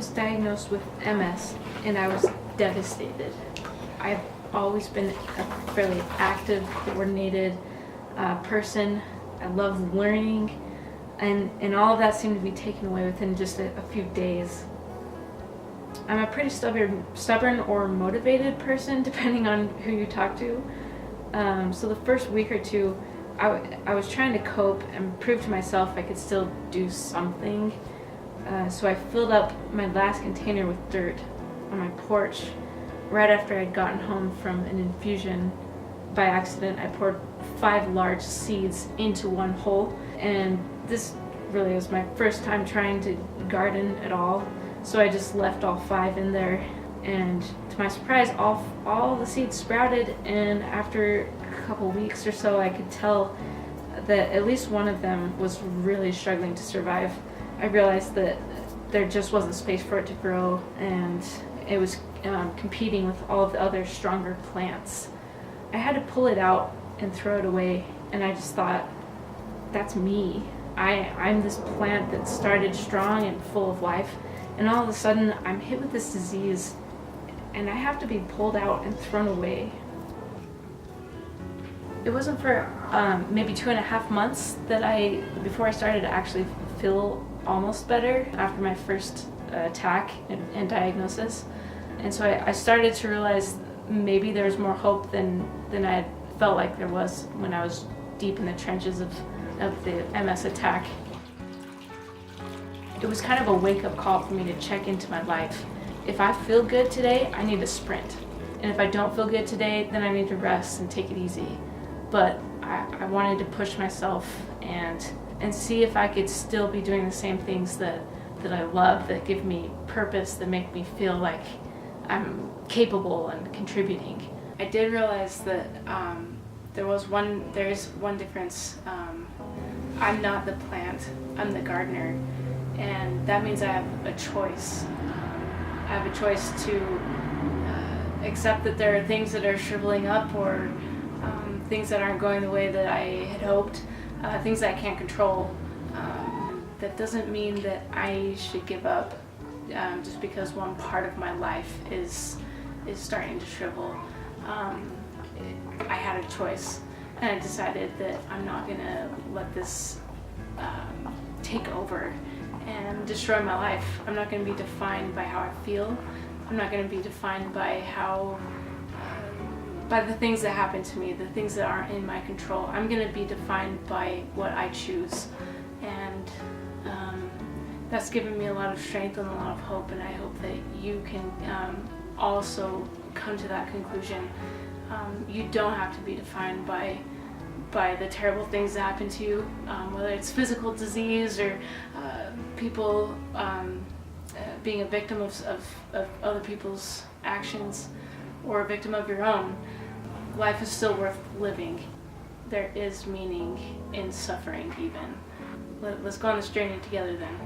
was diagnosed with MS, and I was devastated. I've always been a fairly active, coordinated person. I love learning, and all of that seemed to be taken away within just a few days. I'm a pretty stubborn or motivated person, depending on who you talk to. So the first week or two, I was trying to cope and prove to myself I could still do something. So I filled up my last container with dirt on my porch right after I'd gotten home from an infusion. By accident, I poured 5 large seeds into one hole, and this really was my first time trying to garden at all. So I just left all 5 in there, and to my surprise, all the seeds sprouted, and after a couple weeks or so, I could tell that at least one of them was really struggling to survive. I realized that there just wasn't space for it to grow, and it was competing with all of the other stronger plants. I had to pull it out and throw it away, and I just thought, that's me. I'm this plant that started strong and full of life, and all of a sudden I'm hit with this disease, and I have to be pulled out and thrown away. It wasn't for maybe 2.5 months before I started to actually feel almost better after my first attack and diagnosis. And so I started to realize maybe there was more hope than I had felt like there was when I was deep in the trenches of the MS attack. It was kind of a wake-up call for me to check into my life. If I feel good today, I need to sprint. And if I don't feel good today, then I need to rest and take it easy. But I wanted to push myself and see if I could still be doing the same things that I love, that give me purpose, that make me feel like I'm capable and contributing. I did realize that there is one difference. I'm not the plant, I'm the gardener, and that means I have a choice. I have a choice to accept that there are things that are shriveling up, or things that aren't going the way that I had hoped, things that I can't control. That doesn't mean that I should give up just because one part of my life is starting to shrivel. I had a choice, and I decided that I'm not going to let this take over and destroy my life. I'm not going to be defined by how I feel. I'm not going to be defined by by the things that happen to me, the things that aren't in my control. I'm going to be defined by what I choose, and that's given me a lot of strength and a lot of hope, and I hope that you can also come to that conclusion. You don't have to be defined by the terrible things that happen to you, whether it's physical disease or people being a victim of other people's actions, or a victim of your own. Life is still worth living. There is meaning in suffering even. Let's go on this journey together then.